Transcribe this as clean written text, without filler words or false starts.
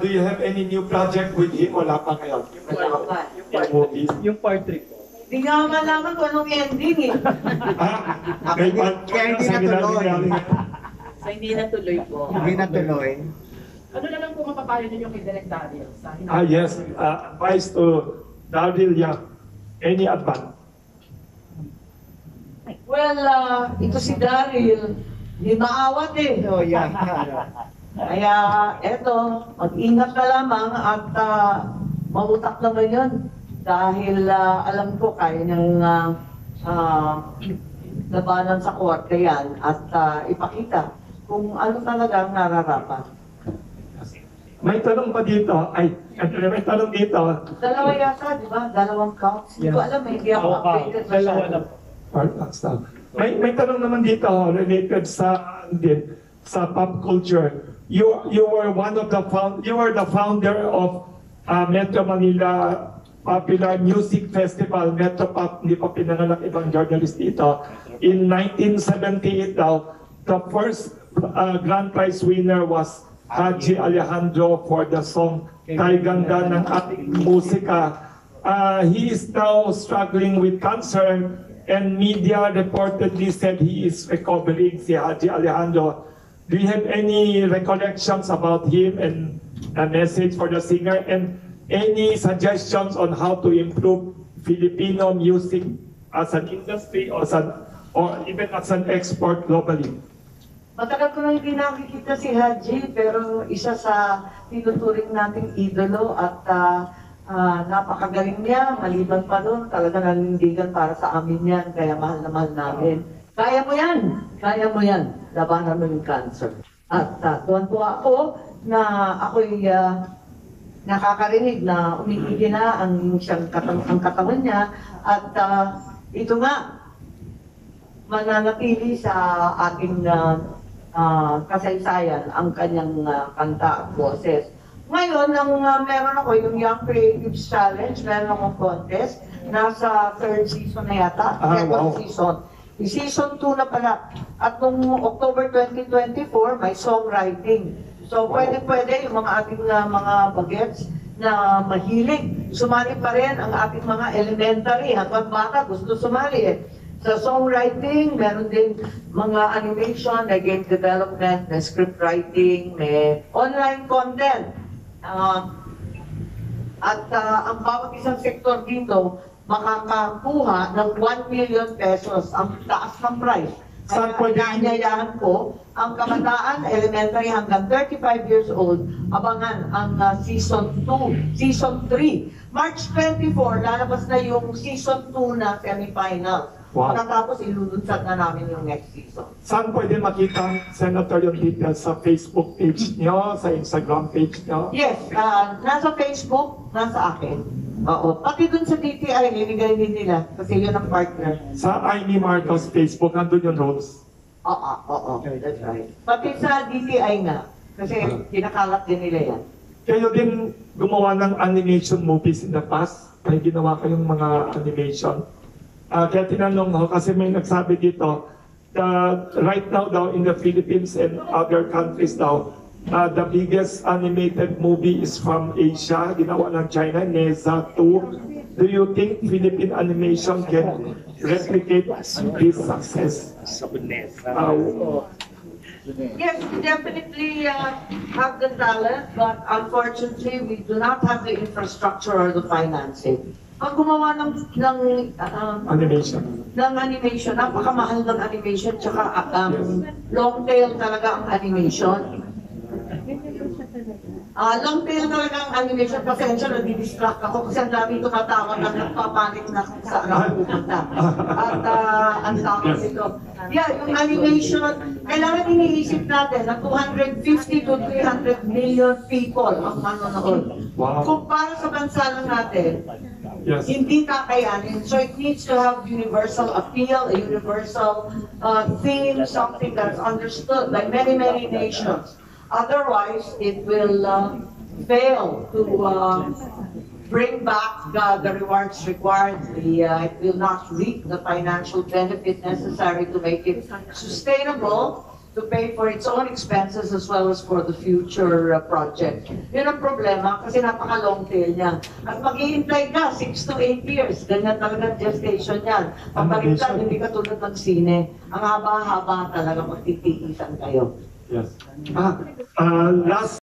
do you have any new project with him? Wala pa ngayon. Yung movies. Yung part 3 po. Hindi nga malaman kung anong ending eh. May part Kaya hindi natuloy. So hindi natuloy po. Hindi natuloy. Ano na lang po mapapayo ninyo kay Direk Daniel? Yes. Advice to Daryl, yeah. Any advice? Well, ito si Daryl, hindi maawat eh. Oh, yeah. Kaya eto, mag-ingat ka lamang at mautak naman yun. Dahil alam ko kaya niyang labanan sa korte yan at ipakita kung ano talaga ang nararapat. May tanong pa dito. May tanong dito. Dalawa yata, di ba? Dalawang counts. Hindi ko alam, hindi ako updated Dalawa na masyado. po. May tanong naman dito related sa pop culture. You were the founder of Metro Manila Popular Music Festival, Metro Pop, hindi pa pinanganak ibang journalist dito. In 1978 daw, the first grand prize winner was Haji Alejandro for the song Kay Ganda ng Ating Musika. He is now struggling with cancer and media reportedly said he is recovering, si Haji Alejandro. Do you have any recollections about him and a message for the singer and any suggestions on how to improve Filipino music as an industry or even as an export globally? Matagal ko na hindi nakikita si Haji, pero isa sa tinuturing nating idolo at napakagaling niya. Maliban pa doon, talaga nanindigan para sa amin yan, kaya mahal na mahal namin. Kaya mo yan! Kaya mo yan! Labanan mo yung cancer. At tuwan-tuwa ako na ako'y nakakarinig na umiigil na ang katawan niya at ito nga, mananatili sa ating kasaysayan ang kanyang kanta at boses. Ngayon, meron ako yung Young Creatives Challenge, meron akong contest, nasa 3rd season na yata, 2nd season. Yung season 2 na pala. At nung October 2024, may songwriting. So, pwede yung mga ating mga bagets na mahilig. Sumali pa rin ang ating mga elementary. Hanggang bata, gusto sumali eh. Sa songwriting, meron din mga animation, may game development, may script writing, may online content. Ang bawat isang sektor dito, makakakuha ng 1 million pesos ang taas ng price. Saan Kaya pwede? inaanyayahan ko ang kabataan, elementary hanggang 35 years old, abangan ang season 2, season 3. March 24, lalabas na yung season 2 na semifinal. Wow. Pagkatapos ilulunsad na namin yung next season. Saan pwede makita, Senator, yung details sa Facebook page niyo, sa Instagram page niyo? Yes, nasa Facebook, nasa akin. Oo, pati dun sa DTI, nilagay din nila kasi yun ang partner. Sa Amy Marcos Facebook, nandun yung Rose. Oo, that's right. Pati sa DTI nga, kasi kinakalat din nila yan. Kayo din gumawa ng animation movies in the past? May ginawa kayong mga animation? Kaya tinanong ko, kasi may nagsabi dito, right now daw in the Philippines and other countries daw, the biggest animated movie is from Asia, ginawa ng China, Neza 2. Do you think Philippine animation can replicate this success? Yes, we definitely have the talent, but unfortunately, we do not have the infrastructure or the financing. Pag gumawa ng Animation. napakamahal ng animation, tsaka long tail talaga ang animation. Long tail talaga ang animation, pasensya, nadi-distract ako kasi ang dami tumatawag na nagpapanik na kung saan ako pupunta. At ang tawag nito. Yeah, yung animation, kailangan iniisip natin na 250 to 300 million people ang manonood. Wow. Kung para sa bansa lang natin, Yes. hindi kakayanin. So it needs to have universal appeal, a universal theme, something that's understood by many, many nations. Otherwise, it will fail to bring back the rewards required. It will not reap the financial benefit necessary to make it sustainable, to pay for its own expenses as well as for the future project. Yun ang problema kasi napaka-long tail niya. At maghihintay ka 6 to 8 years. Ganyan talaga gestation yan. Pagpalitan, hindi katulad ng sine. Ang haba-haba talaga magtitiisan kayo. Yes. Last